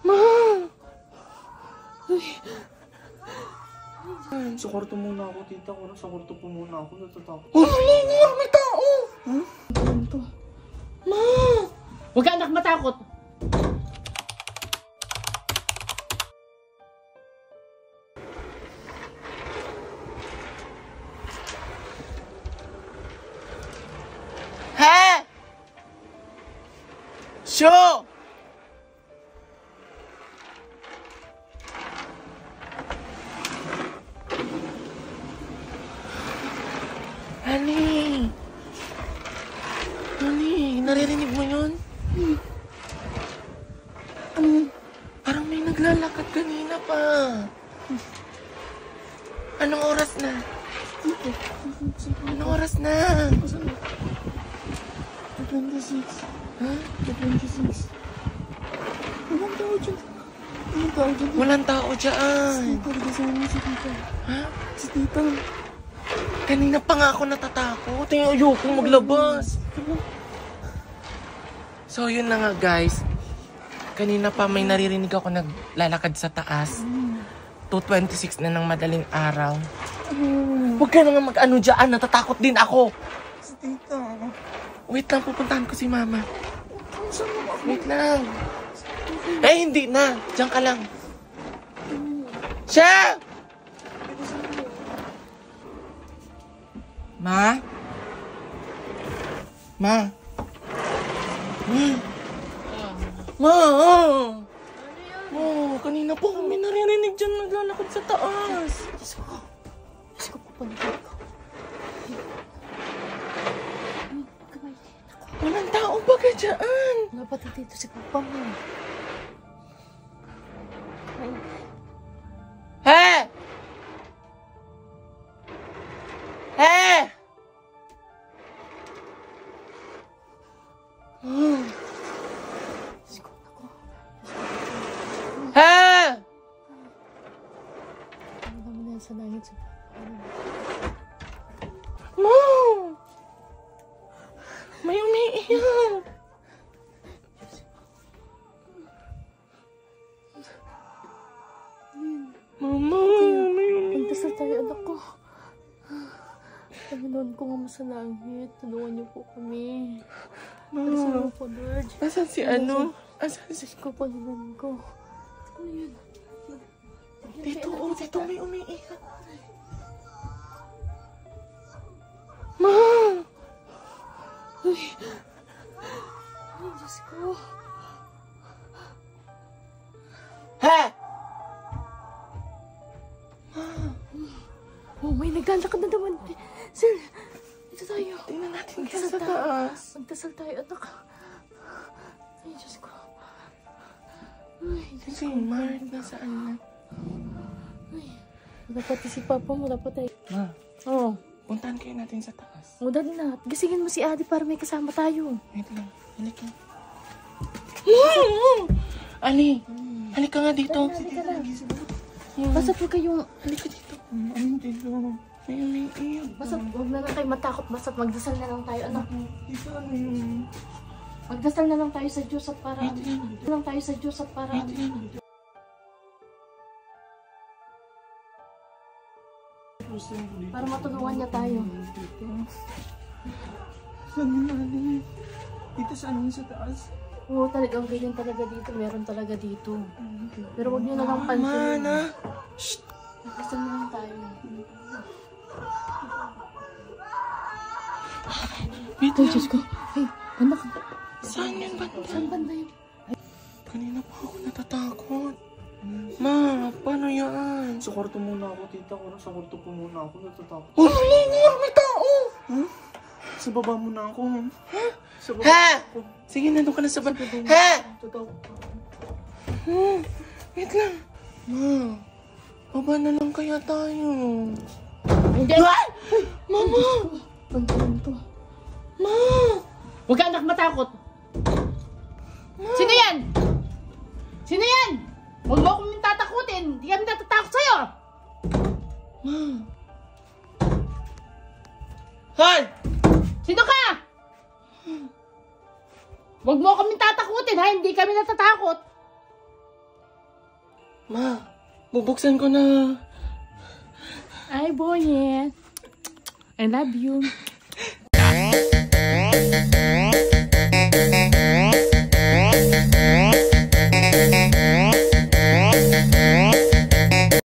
Ma! Ay. Sa kwarto muna ako, tita. Sa kwarto po muna ako. Natatakot. Oh, may tao! Ha? Ano to? Ma! Huwag ka anak matakot. Ha? Sho! Honey! Honey, naririnig mo yun? Parang may naglalakad kanina pa. Anong oras na? Anong oras na? 26. Ha? 26. Walang tao dyan. Walang tao dyan. Si tita, kasama si tita. Ha? Si tita. Kanina pa nga ako natatakot. Ayoko maglabas. So yun na nga guys. Kanina pa may naririnig ako naglalakad sa taas. 2:26 na ng madaling araw. Huwag ka na nga mag-ano dyan. Natatakot din ako. Si tita. Wait lang, pupuntahan ko si mama. Wait lang. Eh, hindi na. Diyan ka lang. Siya! Ma? Ma? Ma? Oh, kanina po kami naririnig dyan naglalakad sa taas. Diyos ko po pala. Walang tao ba ka dyan? Wala pa dito si papa mo. He! He! He! Ano naman yan sa langit sa papa mo? Mom! May umiiyak! Mama! May umiiyak! Magdasal tayo anak ko. Panginoon ko nga sa langit, tulungan niyo po kami. Pagsalong po, Lord. Asan si ano? Asan si... Diyos ko, Panginoon ko. Ano yun? Dito, oh, dito may umiiyak. Ma! Ay, Diyos ko. Ha! Oh, may naglalakad na naman. Sir, dito tayo. Tingnan natin kaya sa taas. Magdasal tayo, anak. Ay, Diyos ko. Ay, Diyos Si Mark, nasaan na? Ay, wala pati si Papa, wala pa tayo. Ma, Oo. puntahan kayo natin sa taas. O, dali na. Gisingin mo si Adi para may kasama tayo. Wait lang, halika. Ali, halika nga dito. Halika na. Basta huwag kayong... Halika dito. Ano dito? May umiiyak. Basta huwag na lang kayo matakot. Basta magdasal na lang tayo, anak. Dito ano yun? Magdasal na lang tayo sa Diyos at para... Wait lang. Magdasal lang tayo sa Diyos at para... Wait lang. Para matulungan niya tayo. Saan yun, Ali? Dito sa amin sa taas? Oo, talagang ganyan talaga dito. Meron talaga dito. Pero huwag niyo na lang pansinin. Mana! Shh! Magdasal na lang tayo. Dito. Ay, Diyos ko. Ay, anak. Saan yun banda? Saan banda yun? Kanina pa ako natatakot. Ma, paano yan? Sa kwarto muna ako, tita. Sa kwarto po muna ako. Natatakot. Oh, may tao! Ha? Sa baba muna ako. Ha? Sa baba ako. Sige, nandun ka na sa baba. Ha? Wait lang. Ma, baba na lang kaya tayo. Hindi. Mama! Pagkain to. Ma! Huwag ka anak matakot. Sino yan? Sino yan? Huwag mo akong tatakutin. Hindi kami natatakot sa'yo. Ma! Hoy! Sino ka? Huwag mo kami tatakutin ha. Hindi kami natatakot. Ma, bubuksan ko na. Ay, Boyet. I love you.